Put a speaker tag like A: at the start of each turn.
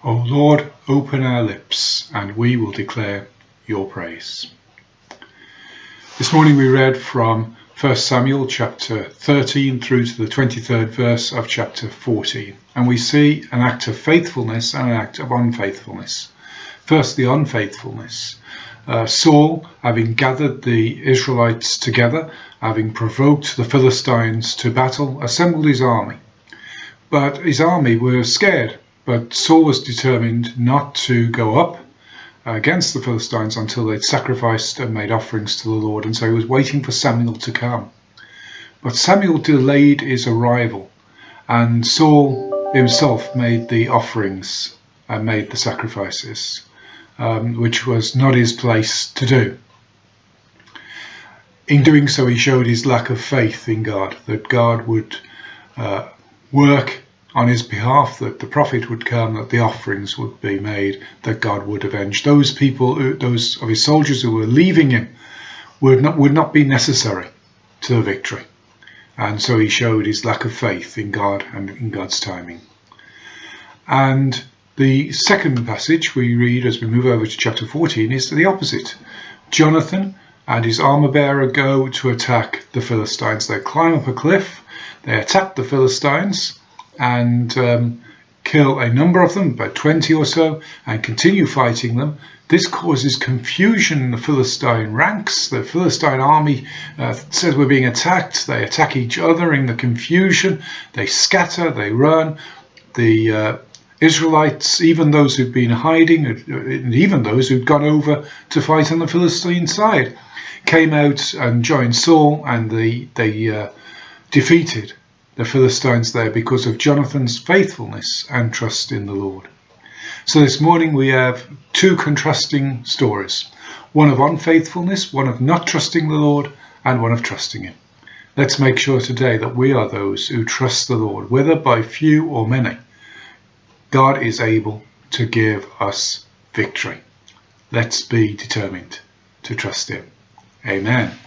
A: O Lord, open our lips, and we will declare your praise. This morning we read from 1 Samuel chapter 13 through to the 23rd verse of chapter 14, and we see an act of faithfulness and an act of unfaithfulness. First, the unfaithfulness. Saul, having gathered the Israelites together, having provoked the Philistines to battle, assembled his army. But his army were scared, but Saul was determined not to go up against the Philistines until they'd sacrificed and made offerings to the Lord, and so he was waiting for Samuel to come. But Samuel delayed his arrival, and Saul himself made the offerings and made the sacrifices, which was not his place to do. In doing so, he showed his lack of faith in God, that God would work on his behalf, that the prophet would come, that the offerings would be made, that God would avenge those people, those of his soldiers who were leaving him, would not be necessary to the victory. And so he showed his lack of faith in God and in God's timing. And the second passage we read as we move over to chapter 14 is the opposite. Jonathan and his armor bearer go to attack the Philistines. They climb up a cliff, they attack the Philistines, and kill a number of them, about 20 or so, and continue fighting them. This causes confusion in the Philistine ranks. The Philistine army says we're being attacked. They attack each other in the confusion. They scatter, they run. The Israelites, even those who'd been hiding, and even those who'd gone over to fight on the Philistine side, came out and joined Saul, and they defeated the Philistines there because of Jonathan's faithfulness and trust in the Lord. So this morning we have two contrasting stories, one of unfaithfulness, one of not trusting the Lord, and one of trusting him. Let's make sure today that we are those who trust the Lord, whether by few or many. God is able to give us victory. Let's be determined to trust him. Amen.